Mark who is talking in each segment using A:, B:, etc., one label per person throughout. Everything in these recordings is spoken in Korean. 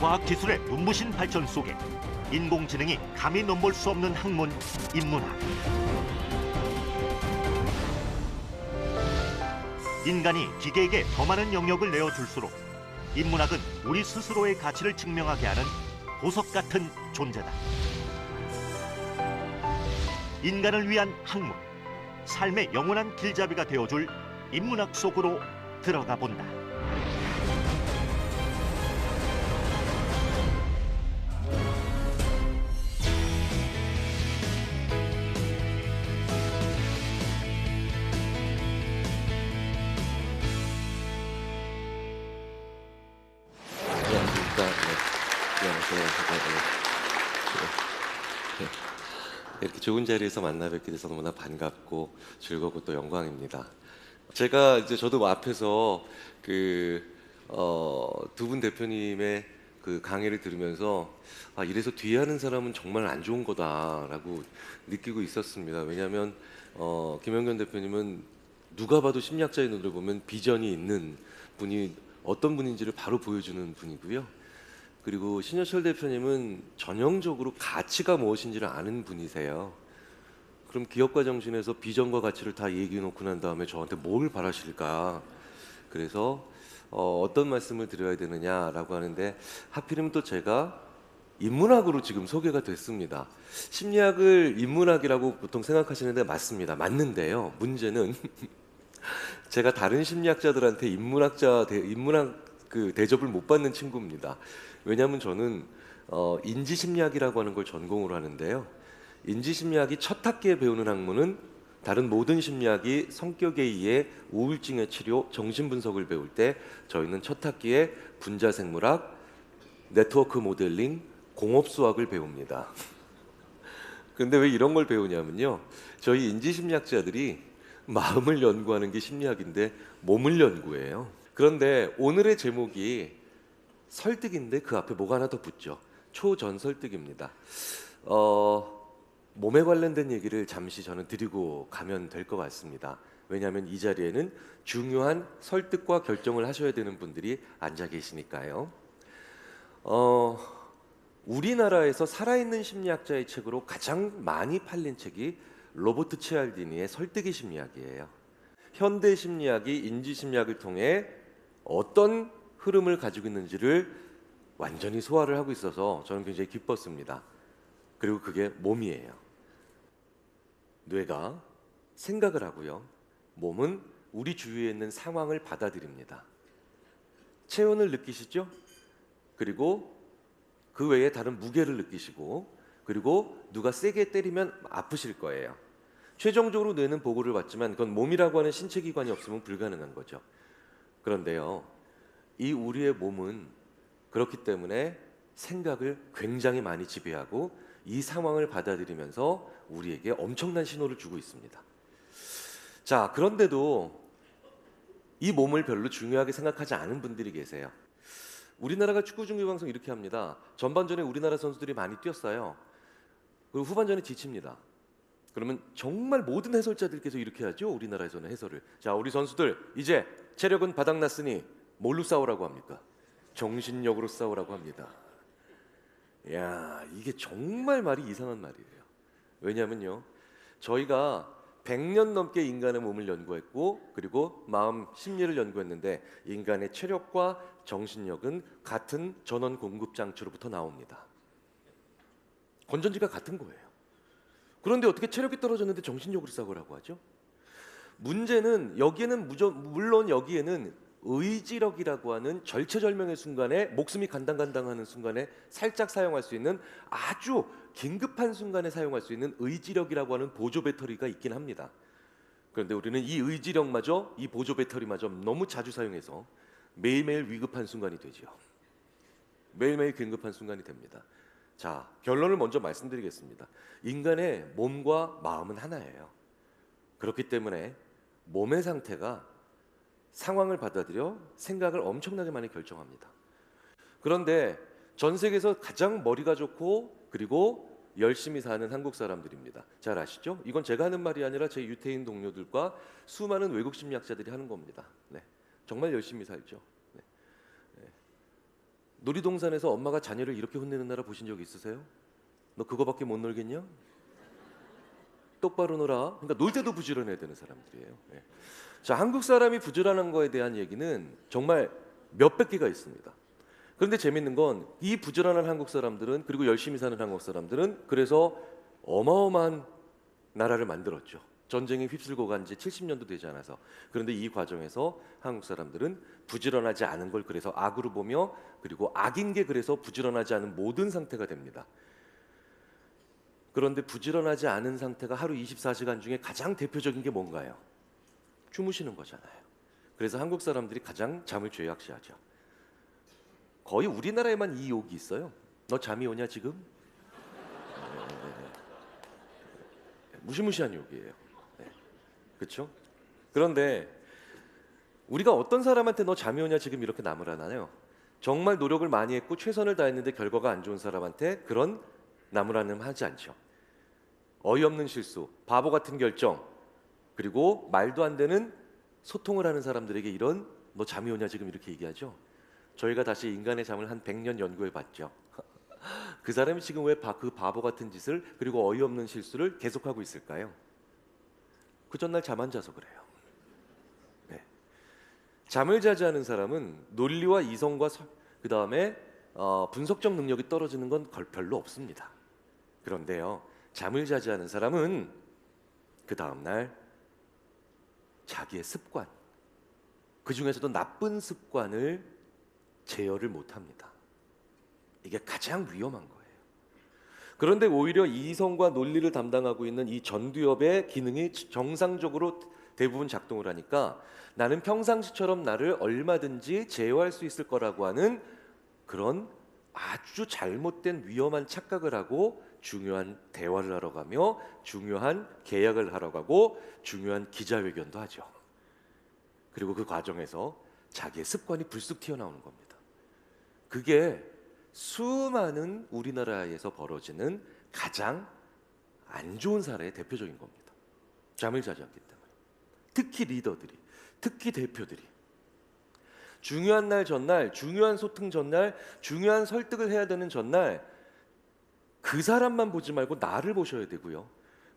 A: 과학기술의 눈부신 발전 속에 인공지능이 감히 넘볼 수 없는 학문, 인문학. 인간이 기계에게 더 많은 영역을 내어줄수록 인문학은 우리 스스로의 가치를 증명하게 하는 보석 같은 존재다. 인간을 위한 학문, 삶의 영원한 길잡이가 되어줄 인문학 속으로 들어가 본다.
B: 이렇게 좋은 자리에서 만나 뵙게 돼서 너무나 반갑고 즐겁고 또 영광입니다. 제가 이제 저도 앞에서 두 분 대표님의 그 강의를 들으면서 이래서 뒤에 하는 사람은 정말 안 좋은 거다라고 느끼고 있었습니다. 왜냐하면 김영견 대표님은 누가 봐도 심리학자의 눈으로 보면 비전이 있는 분이 어떤 분인지를 바로 보여주는 분이고요. 그리고 신여철 대표님은 전형적으로 가치가 무엇인지를 아는 분이세요. 그럼 기업가 정신에서 비전과 가치를 다 얘기해 놓고 난 다음에 저한테 뭘 바라실까? 그래서 어떤 말씀을 드려야 되느냐라고 하는데 하필이면 또 제가 인문학으로 지금 소개가 됐습니다. 심리학을 인문학이라고 보통 생각하시는데 맞습니다. 맞는데요. 문제는 제가 다른 심리학자들한테 인문학 그 대접을 못 받는 친구입니다. 왜냐하면 저는 인지심리학이라고 하는 걸 전공으로 하는데요. 인지심리학이 첫 학기에 배우는 학문은 다른 모든 심리학이 성격에 의해 우울증의 치료, 정신분석을 배울 때 저희는 첫 학기에 분자생물학, 네트워크 모델링, 공업수학을 배웁니다. 근데 왜 이런 걸 배우냐면요. 저희 인지심리학자들이 마음을 연구하는 게 심리학인데 몸을 연구해요. 그런데 오늘의 제목이 설득인데 그 앞에 뭐가 하나 더 붙죠. 초전설득입니다. 몸에 관련된 얘기를 잠시 저는 드리고 가면 될 것 같습니다. 왜냐하면 이 자리에는 중요한 설득과 결정을 하셔야 되는 분들이 앉아 계시니까요. 우리나라에서 살아있는 심리학자의 책으로 가장 많이 팔린 책이 로버트 치알디니의 설득의 심리학이에요. 현대 심리학이 인지 심리학을 통해 어떤 흐름을 가지고 있는지를 완전히 소화를 하고 있어서 저는 굉장히 기뻤습니다. 그리고 그게 몸이에요. 뇌가 생각을 하고요. 몸은 우리 주위에 있는 상황을 받아들입니다. 체온을 느끼시죠? 그리고 그 외에 다른 무게를 느끼시고, 그리고 누가 세게 때리면 아프실 거예요. 최종적으로 뇌는 보고를 받지만 그건 몸이라고 하는 신체 기관이 없으면 불가능한 거죠. 그런데요, 이 우리의 몸은 그렇기 때문에 생각을 굉장히 많이 지배하고 이 상황을 받아들이면서 우리에게 엄청난 신호를 주고 있습니다. 자, 그런데도 이 몸을 별로 중요하게 생각하지 않은 분들이 계세요. 우리나라가 축구 중계 방송 이렇게 합니다. 전반전에 우리나라 선수들이 많이 뛰었어요. 그리고 후반전에 지칩니다. 그러면 정말 모든 해설자들께서 이렇게 하죠. 우리나라에서는 해설을. 자, 우리 선수들 이제 체력은 바닥났으니 뭘로 싸우라고 합니까? 정신력으로 싸우라고 합니다. 야, 이게 정말 말이 이상한 말이에요. 왜냐면요, 저희가 100년 넘게 인간의 몸을 연구했고 그리고 마음, 심리를 연구했는데 인간의 체력과 정신력은 같은 전원 공급 장치로부터 나옵니다. 건전지가 같은 거예요. 그런데 어떻게 체력이 떨어졌는데 정신력으로 싸우라고 하죠? 문제는 여기에는 물론 여기에는 의지력이라고 하는 절체절명의 순간에 목숨이 간당간당하는 순간에 살짝 사용할 수 있는 아주 긴급한 순간에 사용할 수 있는 의지력이라고 하는 보조 배터리가 있긴 합니다. 그런데 우리는 이 의지력마저, 이 보조 배터리마저 너무 자주 사용해서 매일매일 위급한 순간이 되지요. 매일매일 긴급한 순간이 됩니다. 자, 결론을 먼저 말씀드리겠습니다. 인간의 몸과 마음은 하나예요. 그렇기 때문에 몸의 상태가 상황을 받아들여 생각을 엄청나게 많이 결정합니다. 그런데 전 세계에서 가장 머리가 좋고 그리고 열심히 사는 한국 사람들입니다. 잘 아시죠? 이건 제가 하는 말이 아니라 제 유태인 동료들과 수많은 외국 심리학자들이 하는 겁니다. 네, 정말 열심히 살죠. 네. 네. 놀이동산에서 엄마가 자녀를 이렇게 혼내는 나라 보신 적 있으세요? 너 그거밖에 못 놀겠냐? 똑바로 놀아. 그러니까 놀 때도 부지런해야 되는 사람들이에요. 예. 자, 한국 사람이 부지런한 거에 대한 얘기는 정말 몇백 개가 있습니다. 그런데 재밌는 건 이 부지런한 한국 사람들은, 그리고 열심히 사는 한국 사람들은 그래서 어마어마한 나라를 만들었죠. 전쟁에 휩쓸고 간 지 70년도 되지 않아서. 그런데 이 과정에서 한국 사람들은 부지런하지 않은 걸 그래서 악으로 보며, 그리고 악인 게 그래서 부지런하지 않은 모든 상태가 됩니다. 그런데 부지런하지 않은 상태가 하루 24시간 중에 가장 대표적인 게 뭔가요? 주무시는 거잖아요. 그래서 한국 사람들이 가장 잠을 죄악시하죠. 거의 우리나라에만 이 욕이 있어요. 너 잠이 오냐 지금? 무시무시한 욕이에요. 그렇죠? 그런데 우리가 어떤 사람한테 너 잠이 오냐 지금 이렇게 나무라나요? 정말 노력을 많이 했고 최선을 다했는데 결과가 안 좋은 사람한테 그런 나무라는 하지 않죠. 어이없는 실수, 바보 같은 결정, 그리고 말도 안 되는 소통을 하는 사람들에게 이런 너 잠이 오냐 지금 이렇게 얘기하죠. 저희가 다시 인간의 잠을 한 100년 연구해 봤죠. 그 사람이 지금 왜 그 바보 같은 짓을, 그리고 어이없는 실수를 계속하고 있을까요? 그 전날 잠 안 자서 그래요. 네. 잠을 자지 않은 사람은 논리와 이성과 그 다음에 분석적 능력이 떨어지는 건 별로 없습니다. 그런데요, 잠을 자지 않은 사람은 그 다음날 자기의 습관, 그 중에서도 나쁜 습관을 제어를 못합니다. 이게 가장 위험한 거예요. 그런데 오히려 이성과 논리를 담당하고 있는 이 전두엽의 기능이 정상적으로 대부분 작동을 하니까 나는 평상시처럼 나를 얼마든지 제어할 수 있을 거라고 하는 그런 아주 잘못된 위험한 착각을 하고 중요한 대화를 하러 가며 중요한 계약을 하러 가고 중요한 기자회견도 하죠. 그리고 그 과정에서 자기의 습관이 불쑥 튀어나오는 겁니다. 그게 수많은 우리나라에서 벌어지는 가장 안 좋은 사례의 대표적인 겁니다. 잠을 자지 않기 때문에. 특히 리더들이, 특히 대표들이 중요한 날 전날, 중요한 소통 전날, 중요한 설득을 해야 되는 전날 그 사람만 보지 말고 나를 보셔야 되고요.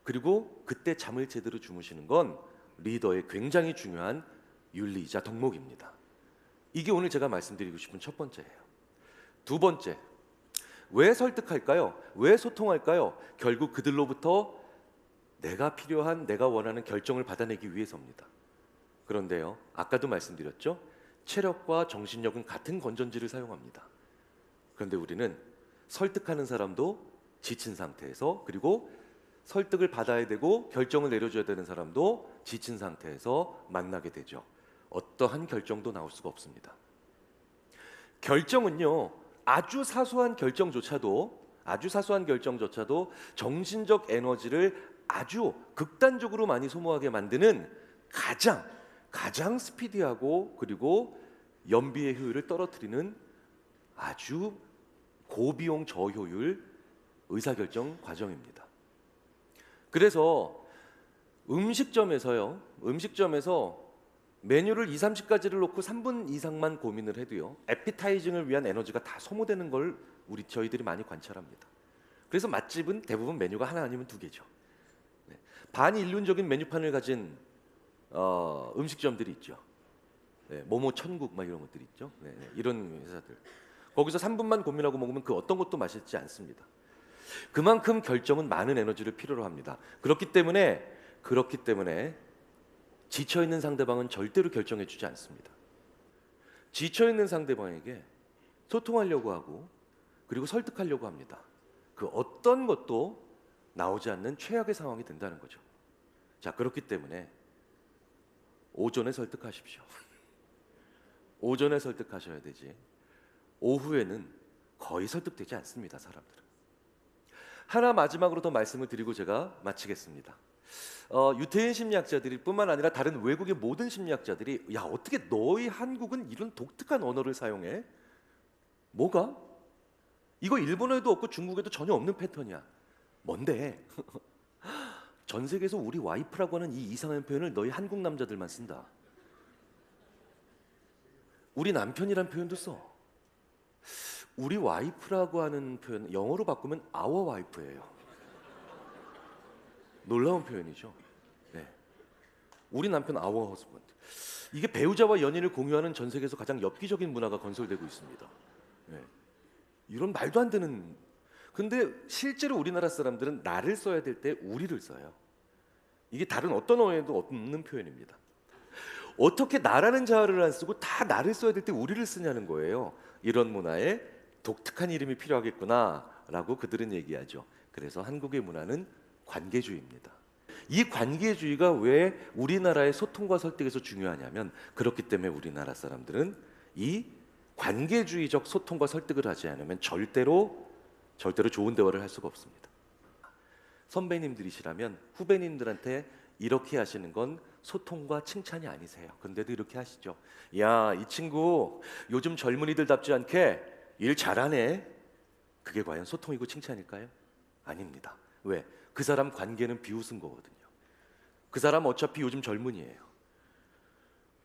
B: 그리고 그때 잠을 제대로 주무시는 건 리더의 굉장히 중요한 윤리이자 덕목입니다. 이게 오늘 제가 말씀드리고 싶은 첫 번째예요. 두 번째, 왜 설득할까요? 왜 소통할까요? 결국 그들로부터 내가 필요한, 내가 원하는 결정을 받아내기 위해서입니다. 그런데요, 아까도 말씀드렸죠? 체력과 정신력은 같은 건전지를 사용합니다. 그런데 우리는 설득하는 사람도 지친 상태에서, 그리고 설득을 받아야 되고 결정을 내려줘야 되는 사람도 지친 상태에서 만나게 되죠. 어떠한 결정도 나올 수가 없습니다. 결정은요, 아주 사소한 결정조차도 정신적 에너지를 아주 극단적으로 많이 소모하게 만드는 가장 스피디하고 그리고 연비의 효율을 떨어뜨리는 아주 고비용 저효율 의사결정 과정입니다. 그래서 음식점에서 메뉴를 2, 30가지를 놓고 3분 이상만 고민을 해도요, 에피타이징을 위한 에너지가 다 소모되는 걸 저희들이 많이 관찰합니다. 그래서 맛집은 대부분 메뉴가 하나 아니면 두 개죠. 네. 반인륜적인 메뉴판을 가진 음식점들이 있죠. 네, 모모 천국 막 이런 것들이 있죠. 네, 이런 회사들. 거기서 3분만 고민하고 먹으면 그 어떤 것도 맛있지 않습니다. 그만큼 결정은 많은 에너지를 필요로 합니다. 그렇기 때문에 지쳐있는 상대방은 절대로 결정해주지 않습니다. 지쳐있는 상대방에게 소통하려고 하고 그리고 설득하려고 합니다. 그 어떤 것도 나오지 않는 최악의 상황이 된다는 거죠. 자, 그렇기 때문에 오전에 설득하십시오. 오전에 설득하셔야 되지, 오후에는 거의 설득되지 않습니다, 사람들은. 하나 마지막으로 더 말씀을 드리고 제가 마치겠습니다. 유태인 심리학자들이 뿐만 아니라 다른 외국의 모든 심리학자들이, 야, 어떻게 너희 한국은 이런 독특한 언어를 사용해? 뭐가? 이거 일본어에도 없고 중국에도 전혀 없는 패턴이야. 뭔데? 전 세계에서 우리 와이프라고 하는 이 이상한 표현을 너희 한국 남자들만 쓴다. 우리 남편이란 표현도 써. 우리 와이프라고 하는 표현 영어로 바꾸면 our wife예요. 놀라운 표현이죠. 네. 우리 남편 our husband. 이게 배우자와 연인을 공유하는 전 세계에서 가장 엽기적인 문화가 건설되고 있습니다. 네. 이런 말도 안 되는. 근데 실제로 우리나라 사람들은 나를 써야 될 때 우리를 써요. 이게 다른 어떤 언어에도 없는 표현입니다. 어떻게 나라는 자아를 안 쓰고 다 나를 써야 될 때 우리를 쓰냐는 거예요. 이런 문화에 독특한 이름이 필요하겠구나라고 그들은 얘기하죠. 그래서 한국의 문화는 관계주의입니다. 이 관계주의가 왜 우리나라의 소통과 설득에서 중요하냐면 그렇기 때문에 우리나라 사람들은 이 관계주의적 소통과 설득을 하지 않으면 절대로 좋은 대화를 할 수가 없습니다. 선배님들이시라면 후배님들한테 이렇게 하시는 건 소통과 칭찬이 아니세요. 근데도 이렇게 하시죠. 야, 이 친구 요즘 젊은이들답지 않게 일 잘하네. 그게 과연 소통이고 칭찬일까요? 아닙니다. 왜? 그 사람 관계는 비웃은 거거든요. 그 사람 어차피 요즘 젊은이에요.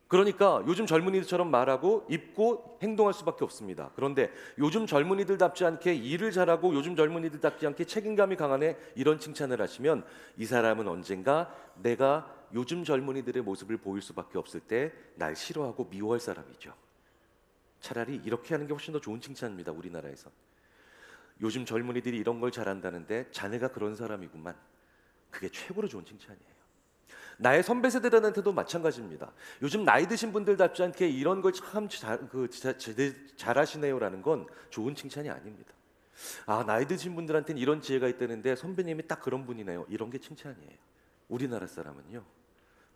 B: 그러니까 요즘 젊은이들처럼 말하고 입고 행동할 수밖에 없습니다. 그런데 요즘 젊은이들답지 않게 일을 잘하고 요즘 젊은이들답지 않게 책임감이 강하네, 이런 칭찬을 하시면 이 사람은 언젠가 내가 요즘 젊은이들의 모습을 보일 수밖에 없을 때 날 싫어하고 미워할 사람이죠. 차라리 이렇게 하는 게 훨씬 더 좋은 칭찬입니다. 우리나라에서 요즘 젊은이들이 이런 걸 잘한다는데 자네가 그런 사람이구만. 그게 최고로 좋은 칭찬이에요. 나의 선배 세대들한테도 마찬가지입니다. 요즘 나이 드신 분들답지 않게 이런 걸 참 잘하시네요라는 건 좋은 칭찬이 아닙니다. 아, 나이 드신 분들한테는 이런 지혜가 있다는데 선배님이 딱 그런 분이네요. 이런 게 칭찬이에요. 우리나라 사람은요,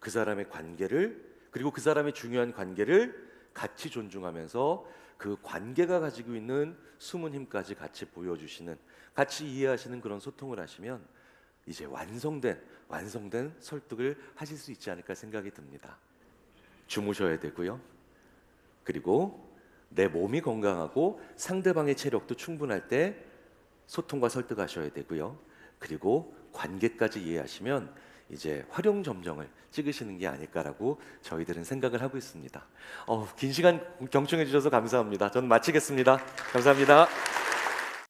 B: 그 사람의 관계를, 그리고 그 사람의 중요한 관계를 같이 존중하면서 그 관계가 가지고 있는 숨은 힘까지 같이 보여주시는, 같이 이해하시는 그런 소통을 하시면 이제 완성된 설득을 하실 수 있지 않을까 생각이 듭니다. 주무셔야 되고요. 그리고 내 몸이 건강하고 상대방의 체력도 충분할 때 소통과 설득하셔야 되고요. 그리고 관계까지 이해하시면 이제 활용점정을 찍으시는 게 아닐까라고 저희들은 생각을 하고 있습니다. 긴 시간 경청해 주셔서 감사합니다. 저는 마치겠습니다. 감사합니다.